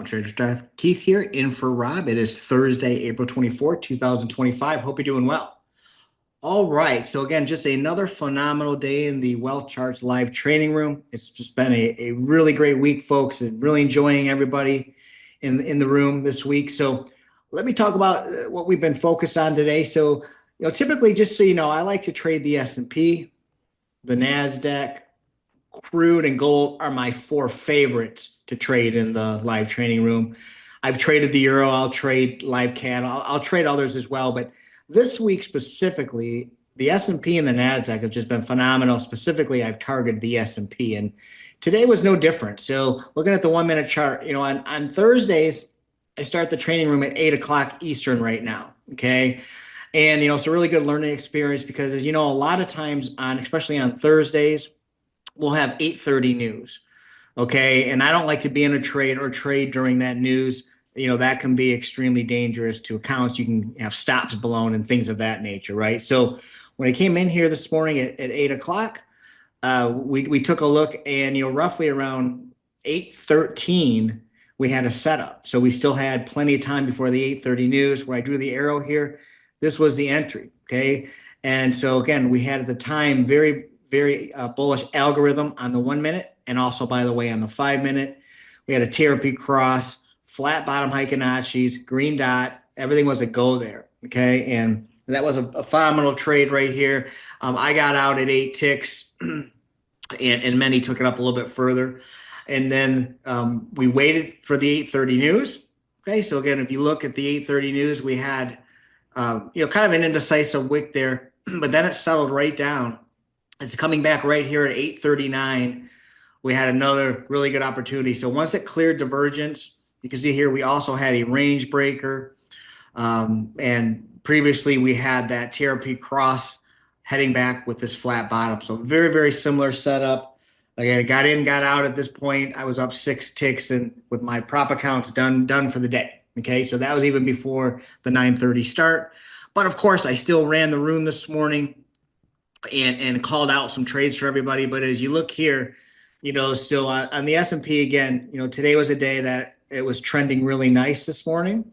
Trader Star Keith here in for Rob. It is Thursday, April 24th, 2025. Hope you're doing well. All right. So, again, just another phenomenal day in the Wealth Charts live training room. It's just been a really great week, folks, and really enjoying everybody in the room this week. So, let me talk about what we've been focused on today. So, typically, just so you know, I like to trade the S&P, the NASDAQ, crude and gold are my four favorites to trade in the live training room. I've traded the euro. I'll trade live cat. I'll trade others as well. But this week specifically, the S&P and the NASDAQ have just been phenomenal. Specifically, I've targeted the S&P, and today was no different. So looking at the 1 minute chart, on Thursdays, I start the training room at 8 o'clock Eastern right now. Okay. And, it's a really good learning experience because, as you know, a lot of times especially on Thursdays, we'll have 8:30 news. Okay. And I don't like to be in a trade or trade during that news. That can be extremely dangerous to accounts. You can have stops blown and things of that nature, right? So when I came in here this morning at 8 o'clock, we took a look, and roughly around 8:13, we had a setup. So we still had plenty of time before the 8:30 news. Where I drew the arrow here, this was the entry. Okay. And so again, we had at the time very bullish algorithm on the 1 minute, and also, by the way, on the 5 minute. We had a TRP cross, flat bottom Heikinachis, green dot. Everything was a go there. Okay. And that was a phenomenal trade right here. I got out at 8 ticks, and many took it up a little bit further. And then we waited for the 8:30 news. Okay. So again, if you look at the 8:30 news, we had, kind of an indecisive wick there, but then it settled right down. It's coming back right here at 8:39. We had another really good opportunity. So once it cleared divergence, you can see here we also had a range breaker. And previously we had that TRP cross heading back with this flat bottom. So very, very similar setup. Again, I got in, got out at this point. I was up 6 ticks, and with my prop accounts done for the day. Okay, so that was even before the 9:30 start. But of course, I still ran the room this morning and called out some trades for everybody. But as you look here, so on the S&P again, today was a day that it was trending really nice this morning.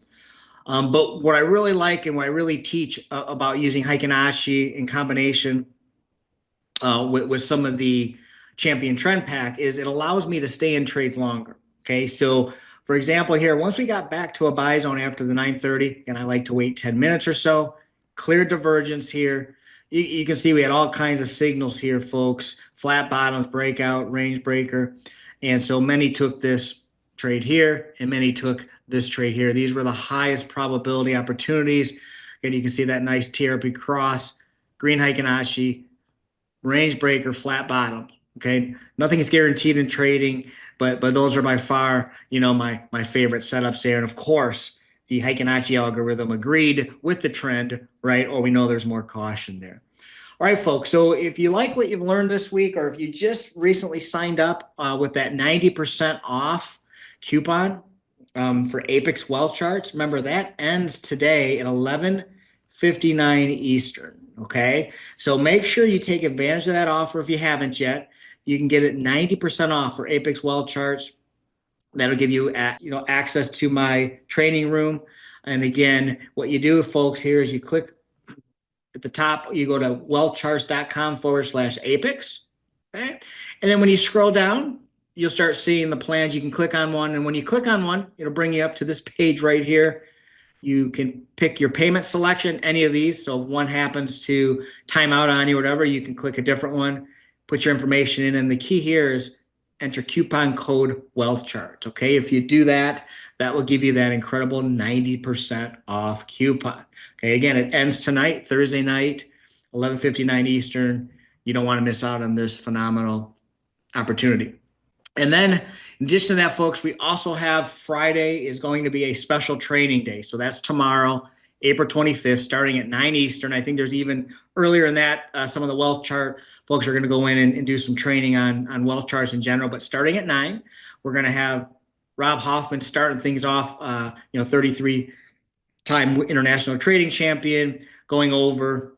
But what I really like and what I really teach about using Heikin in combination with some of the champion trend pack is it allows me to stay in trades longer. Okay, so for example here, once we got back to a buy zone after the 9:30, and I like to wait 10 minutes or so, clear divergence here. You can see we had all kinds of signals here, folks. Flat bottoms, breakout, range breaker. And so many took this trade here, and many took this trade here. These were the highest probability opportunities. And you can see that nice TRP cross, green Heikin, range breaker, flat bottoms. Okay, nothing is guaranteed in trading, but those are by far, my favorite setups there. And of course, the Heikin algorithm agreed with the trend, right? Or we know there's more caution there. All right, folks. So if you like what you've learned this week, or if you just recently signed up with that 90% off coupon for Apex Wealth Charts, remember that ends today at 11:59 Eastern. Okay, so make sure you take advantage of that offer if you haven't yet. You can get it 90% off for Apex Wealth Charts. That'll give you, access to my training room. And again, what you do, folks, here is you click at the top, you go to wealthcharts.com/Apex. Okay. And then when you scroll down, you'll start seeing the plans. You can click on one. And when you click on one, it'll bring you up to this page right here. You can pick your payment selection, any of these. So if one happens to time out on you, whatever, you can click a different one, put your information in. And the key here is enter coupon code Wealth Charts. Okay, if you do that, that will give you that incredible 90% off coupon. Okay, again, it ends tonight, Thursday night, 11:59 Eastern. You don't want to miss out on this phenomenal opportunity. And then in addition to that, folks, we also have Friday is going to be a special training day. So that's tomorrow, April 25th, starting at 9 Eastern. I think there's even earlier in that, some of the wealth chart folks are going to go in and do some training on wealth charts in general. But starting at 9, we're going to have Rob Hoffman starting things off, 33-time international trading champion, going over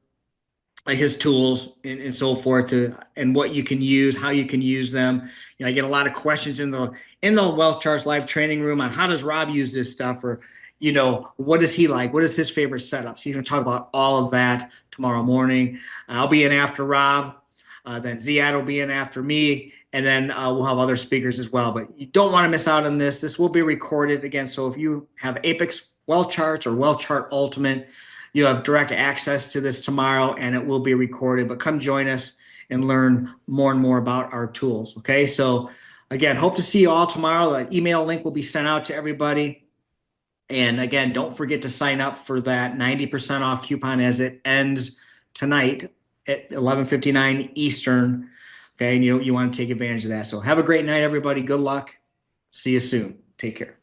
like his tools and so forth and what you can use, how you can use them. I get a lot of questions in the Wealth Charts live training room on how does Rob use this stuff, or what does he like? What is his favorite setup? So you can talk about all of that tomorrow morning. I'll be in after Rob. Then Ziad will be in after me, and then we'll have other speakers as well. But you don't want to miss out on this. This will be recorded again. So if you have Apex Wealth Charts or Wealth Chart Ultimate, you have direct access to this tomorrow, and it will be recorded. But come join us and learn more and more about our tools. Okay, so again, hope to see you all tomorrow. The email link will be sent out to everybody. And again, don't forget to sign up for that 90% off coupon as it ends tonight at 11:59 Eastern. Okay, and you want to take advantage of that. So have a great night, everybody. Good luck. See you soon. Take care.